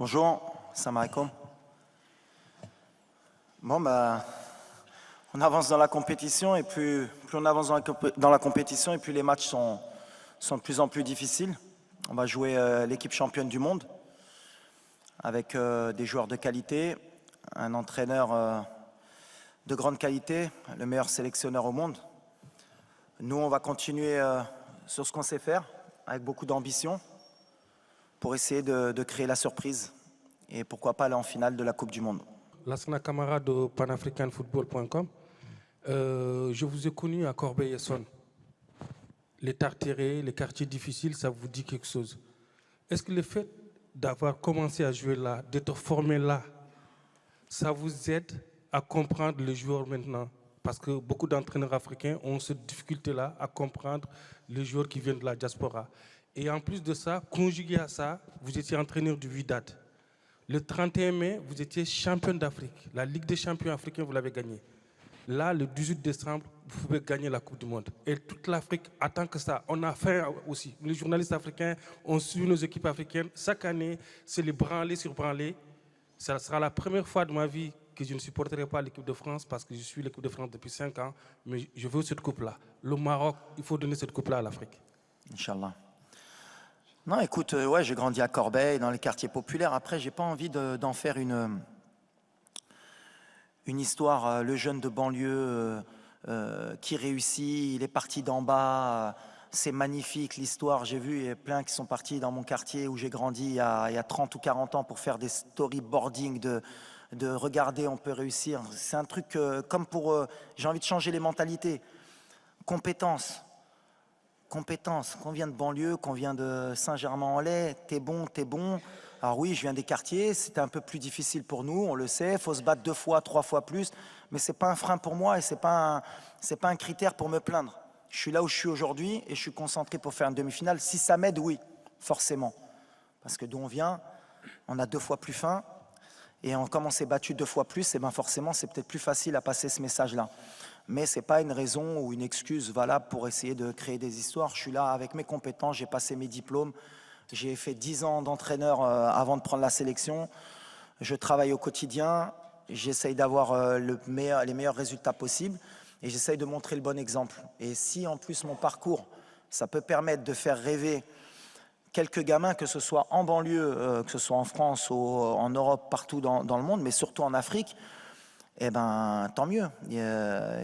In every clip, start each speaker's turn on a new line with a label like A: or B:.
A: Bonjour, salam alaikum. Bon, on avance dans la compétition et plus on avance dans la compétition et plus les matchs sont de plus en plus difficiles. On va jouer l'équipe championne du monde avec des joueurs de qualité, un entraîneur de grande qualité, le meilleur sélectionneur au monde. Nous, on va continuer sur ce qu'on sait faire avec beaucoup d'ambition pour essayer de créer la surprise et pourquoi pas aller en finale de la Coupe du Monde.
B: Lassana Camara de panafricanfootball.com. Je vous ai connu à Corbeil-Essonnes. Les Tartérés, les quartiers difficiles, ça vous dit quelque chose. Est-ce que le fait d'avoir commencé à jouer là, d'être formé là, ça vous aide à comprendre le joueur maintenant? Parce que beaucoup d'entraîneurs africains ont cette difficulté-là à comprendre les joueurs qui viennent de la diaspora. Et en plus de ça, conjugué à ça, vous étiez entraîneur du Wydad. Le 31 mai, vous étiez champion d'Afrique. La Ligue des champions africains, vous l'avez gagnée. Là, le 18 décembre, vous pouvez gagner la Coupe du Monde. Et toute l'Afrique attend que ça. On a faim aussi. Les journalistes africains ont suivi nos équipes africaines. Chaque année, c'est les branlés sur branlés. Ça sera la première fois de ma vie que je ne supporterai pas l'équipe de France parce que je suis l'équipe de France depuis 5 ans. Mais je veux cette coupe-là. Le Maroc, il faut donner cette coupe-là à l'Afrique.
A: Inch'Allah. Non, écoute, ouais, j'ai grandi à Corbeil, dans les quartiers populaires. Après, j'ai pas envie d'en faire une histoire. Le jeune de banlieue qui réussit, il est parti d'en bas. C'est magnifique l'histoire. J'ai vu, il y a plein qui sont partis dans mon quartier où j'ai grandi il y a 30 ou 40 ans pour faire des storyboarding de regarder, on peut réussir. C'est un truc comme pour... j'ai envie de changer les mentalités. Compétences. Qu'on vient de banlieue, qu'on vient de Saint-Germain-en-Laye, t'es bon. Alors oui, je viens des quartiers, c'était un peu plus difficile pour nous, on le sait, il faut se battre 2 fois, 3 fois plus, mais c'est pas un frein pour moi et c'est pas un critère pour me plaindre. Je suis là où je suis aujourd'hui et je suis concentré pour faire une demi-finale. Si ça m'aide, oui, forcément. Parce que d'où on vient, on a 2 fois plus faim et comme on s'est battu 2 fois plus, et ben forcément c'est peut-être plus facile à passer ce message-là. Mais ce n'est pas une raison ou une excuse valable pour essayer de créer des histoires. Je suis là avec mes compétences, j'ai passé mes diplômes, j'ai fait 10 ans d'entraîneur avant de prendre la sélection. Je travaille au quotidien, j'essaye d'avoir les meilleurs résultats possibles et j'essaye de montrer le bon exemple. Et si en plus mon parcours, ça peut permettre de faire rêver quelques gamins, que ce soit en banlieue, que ce soit en France ou en Europe, partout dans le monde, mais surtout en Afrique, eh ben, tant mieux.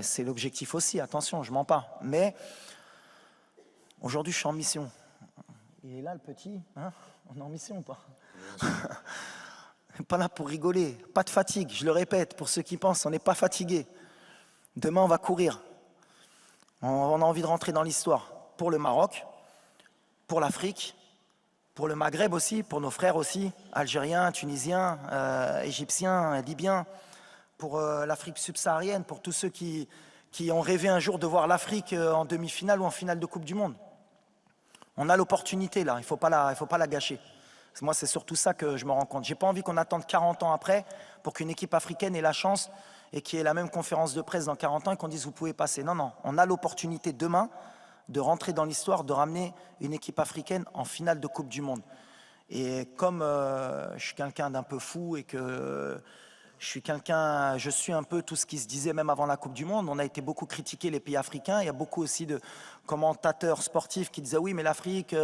A: C'est l'objectif aussi, attention, je mens pas. Mais aujourd'hui, je suis en mission. Il est là, le petit, hein? On est en mission ou pas? Pas là pour rigoler, pas de fatigue, je le répète, pour ceux qui pensent, on n'est pas fatigué. Demain, on va courir. On a envie de rentrer dans l'histoire pour le Maroc, pour l'Afrique, pour le Maghreb aussi, pour nos frères aussi, Algériens, Tunisiens, Égyptiens, Libyens, pour l'Afrique subsaharienne, pour tous ceux qui ont rêvé un jour de voir l'Afrique en demi-finale ou en finale de Coupe du Monde. On a l'opportunité là, il ne faut pas la gâcher. Moi, c'est surtout ça que je me rends compte. Je n'ai pas envie qu'on attende 40 ans après pour qu'une équipe africaine ait la chance et qu'il y ait la même conférence de presse dans 40 ans et qu'on dise vous pouvez passer. Non, on a l'opportunité demain de rentrer dans l'histoire, de ramener une équipe africaine en finale de Coupe du Monde. Et comme je suis quelqu'un d'un peu fou et que... je suis un peu tout ce qui se disait même avant la Coupe du Monde. On a été beaucoup critiqué les pays africains. Il y a beaucoup aussi de commentateurs sportifs qui disaient oui, mais l'Afrique,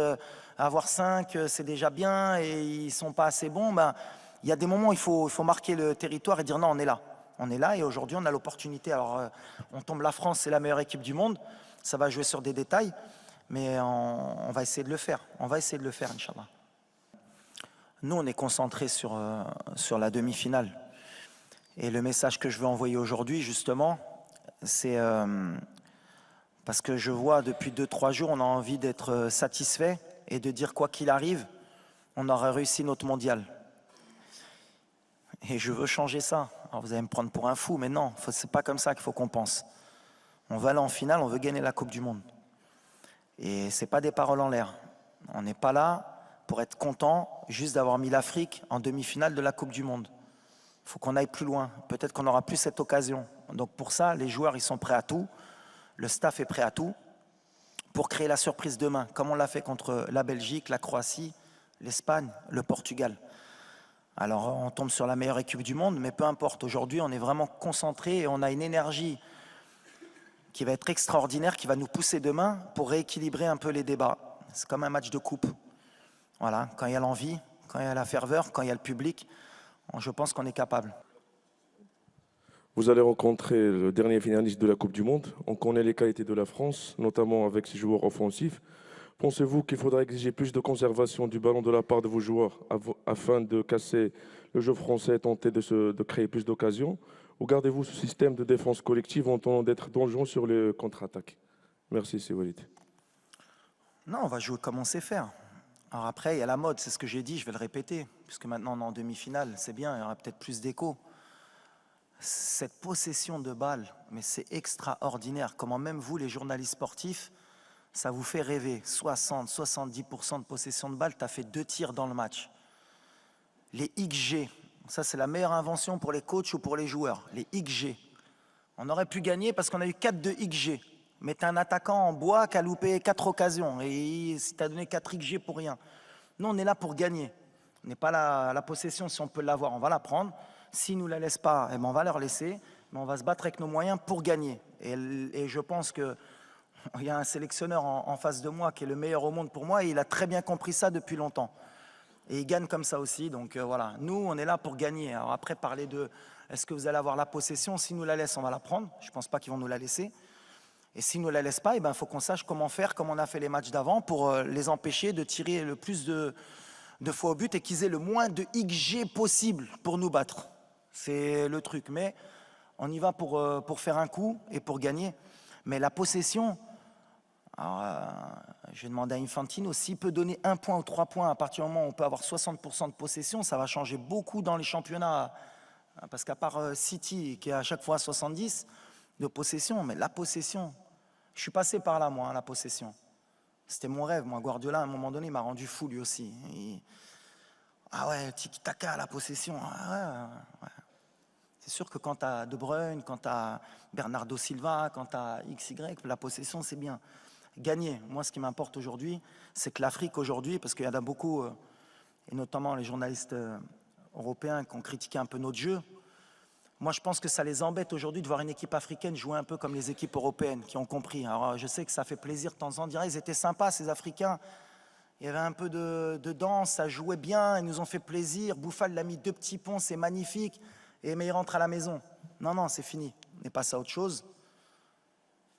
A: avoir 5, c'est déjà bien et ils sont pas assez bons. Ben, il y a des moments où il faut marquer le territoire et dire non, on est là. On est là et aujourd'hui on a l'opportunité. Alors on tombe, la France, c'est la meilleure équipe du monde. Ça va jouer sur des détails, mais on va essayer de le faire. On va essayer de le faire, Inch'Allah. Nous, on est concentrés sur la demi-finale. Et le message que je veux envoyer aujourd'hui, justement, c'est parce que je vois depuis 2-3 jours, on a envie d'être satisfait et de dire quoi qu'il arrive, on aura réussi notre mondial. Et je veux changer ça. Alors vous allez me prendre pour un fou, mais non, c'est pas comme ça qu'il faut qu'on pense. On va aller en finale, on veut gagner la Coupe du Monde. Et c'est pas des paroles en l'air. On n'est pas là pour être content juste d'avoir mis l'Afrique en demi-finale de la Coupe du Monde. Il faut qu'on aille plus loin. Peut-être qu'on n'aura plus cette occasion. Donc pour ça, les joueurs, ils sont prêts à tout. Le staff est prêt à tout pour créer la surprise demain, comme on l'a fait contre la Belgique, la Croatie, l'Espagne, le Portugal. Alors on tombe sur la meilleure équipe du monde, mais peu importe. Aujourd'hui, on est vraiment concentré et on a une énergie qui va être extraordinaire, qui va nous pousser demain pour rééquilibrer un peu les débats. C'est comme un match de coupe. Voilà, quand il y a l'envie, quand il y a la ferveur, quand il y a le public, je pense qu'on est capable.
C: Vous allez rencontrer le dernier finaliste de la Coupe du Monde. On connaît les qualités de la France, notamment avec ses joueurs offensifs. Pensez-vous qu'il faudra exiger plus de conservation du ballon de la part de vos joueurs afin de casser le jeu français et tenter de créer plus d'occasions? Ou gardez-vous ce système de défense collective en tentant d'être dangereux sur les contre-attaques? Merci, c'est Walid.
A: Non, on va jouer comme on sait faire. Alors après, il y a la mode, c'est ce que j'ai dit, je vais le répéter, puisque maintenant on est en demi-finale, c'est bien, il y aura peut-être plus d'écho. Cette possession de balle, mais c'est extraordinaire. Comment même vous, les journalistes sportifs, ça vous fait rêver. 60-70% de possession de balle, tu as fait 2 tirs dans le match. Les XG, ça c'est la meilleure invention pour les coachs ou pour les joueurs. Les XG. On aurait pu gagner parce qu'on a eu 4 de XG. Mais tu as un attaquant en bois qui a loupé 4 occasions. Et si tu as donné 4 XG pour rien. Nous, on est là pour gagner. On n'est pas la possession, si on peut l'avoir, on va la prendre. S'ils ne nous la laissent pas, eh ben on va leur laisser. Mais on va se battre avec nos moyens pour gagner. Et je pense que il y a un sélectionneur en face de moi qui est le meilleur au monde pour moi et il a très bien compris ça depuis longtemps. Et il gagne comme ça aussi. Donc voilà, nous, on est là pour gagner. Alors après, parler de est-ce que vous allez avoir la possession? S'ils nous la laissent, on va la prendre. Je ne pense pas qu'ils vont nous la laisser. Et s'ils ne nous la laissent pas, il faut qu'on sache comment faire, comme on a fait les matchs d'avant, pour les empêcher de tirer le plus de fois au but et qu'ils aient le moins de XG possible pour nous battre. C'est le truc. Mais on y va pour faire un coup et pour gagner. Mais la possession... Alors, je vais demander à Infantino, s'il peut donner 1 point ou 3 points à partir du moment où on peut avoir 60% de possession, ça va changer beaucoup dans les championnats. Parce qu'à part City, qui est à chaque fois à 70 de possession, mais la possession, je suis passé par là, moi, la possession. C'était mon rêve, moi. Guardiola, à un moment donné, m'a rendu fou, lui aussi. Ah ouais, tiki-taka, la possession. Ah ouais. C'est sûr que quand tu as De Bruyne, quand tu as Bernardo Silva, quand tu as XY, la possession, c'est bien. Gagner. Moi, ce qui m'importe aujourd'hui, c'est que l'Afrique aujourd'hui, parce qu'il y en a beaucoup, et notamment les journalistes européens qui ont critiqué un peu notre jeu, moi je pense que ça les embête aujourd'hui de voir une équipe africaine jouer un peu comme les équipes européennes qui ont compris. Alors je sais que ça fait plaisir de temps en temps, ils étaient sympas ces Africains, il y avait un peu de danse, ça jouait bien, ils nous ont fait plaisir, Bouffal l'a mis 2 petits ponts, c'est magnifique, mais il rentre à la maison. Non, c'est fini, on est passé à autre chose,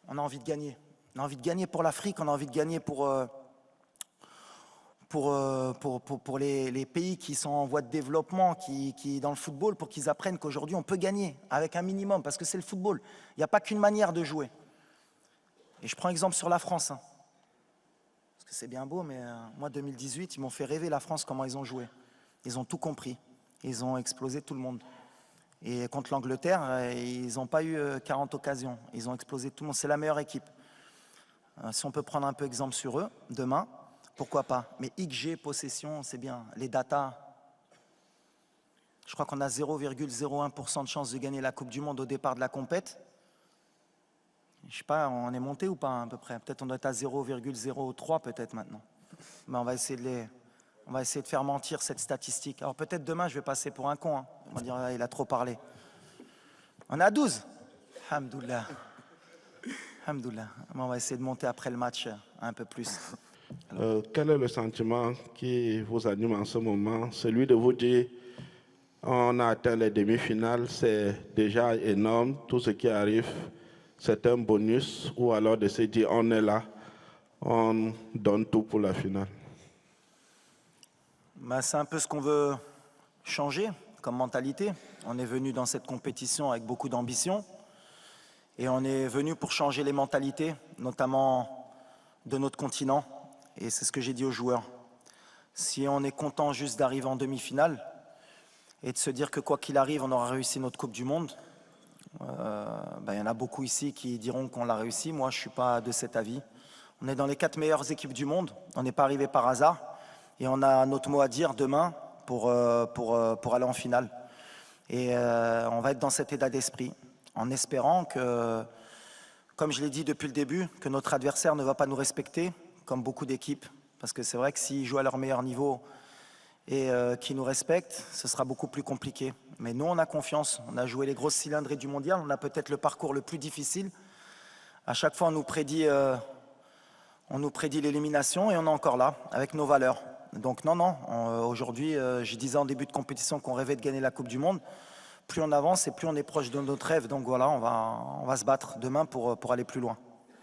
A: on a envie de gagner. On a envie de gagner pour l'Afrique, on a envie de gagner pour les pays qui sont en voie de développement, qui dans le football, pour qu'ils apprennent qu'aujourd'hui on peut gagner avec un minimum, parce que c'est le football. Il n'y a pas qu'une manière de jouer. Et je prends exemple sur la France. Parce que c'est bien beau, mais moi 2018, ils m'ont fait rêver la France, comment ils ont joué. Ils ont tout compris. Ils ont explosé tout le monde. Et contre l'Angleterre, ils n'ont pas eu 40 occasions. Ils ont explosé tout le monde. C'est la meilleure équipe. Si on peut prendre un peu exemple sur eux, demain, pourquoi pas. Mais XG, possession, c'est bien. Les datas, je crois qu'on a 0,01% de chance de gagner la Coupe du Monde au départ de la compète. Je ne sais pas, on est monté ou pas à peu près. Peut-être on doit être à 0,03 peut-être maintenant. Mais on va essayer de faire mentir cette statistique. Alors peut-être demain, je vais passer pour un con. On va dire, il a trop parlé. On est à 12. Alhamdoulilah. Alhamdoulilah. On va essayer de monter après le match un peu plus.
D: Quel est le sentiment qui vous anime en ce moment? Celui de vous dire, on a atteint les demi-finales, c'est déjà énorme, tout ce qui arrive, c'est un bonus, ou alors de se dire, on est là, on donne tout pour la finale?
A: C'est un peu ce qu'on veut changer comme mentalité. On est venu dans cette compétition avec beaucoup d'ambition. Et on est venu pour changer les mentalités, notamment de notre continent. Et c'est ce que j'ai dit aux joueurs. Si on est content juste d'arriver en demi-finale et de se dire que quoi qu'il arrive, on aura réussi notre Coupe du Monde, y en a beaucoup ici qui diront qu'on l'a réussi. Moi, je ne suis pas de cet avis. On est dans les 4 meilleures équipes du monde. On n'est pas arrivé par hasard. Et on a notre mot à dire demain pour aller en finale. Et on va être dans cet état d'esprit, en espérant que, comme je l'ai dit depuis le début, que notre adversaire ne va pas nous respecter, comme beaucoup d'équipes. Parce que c'est vrai que s'ils jouent à leur meilleur niveau et qui nous respectent, ce sera beaucoup plus compliqué. Mais nous, on a confiance. On a joué les grosses cylindrées du mondial. On a peut-être le parcours le plus difficile. À chaque fois, on nous prédit l'élimination et on est encore là, avec nos valeurs. Donc non, aujourd'hui, je disais en début de compétition qu'on rêvait de gagner la Coupe du Monde. Plus on avance et plus on est proche de notre rêve. Donc voilà, on va se battre demain pour aller plus loin.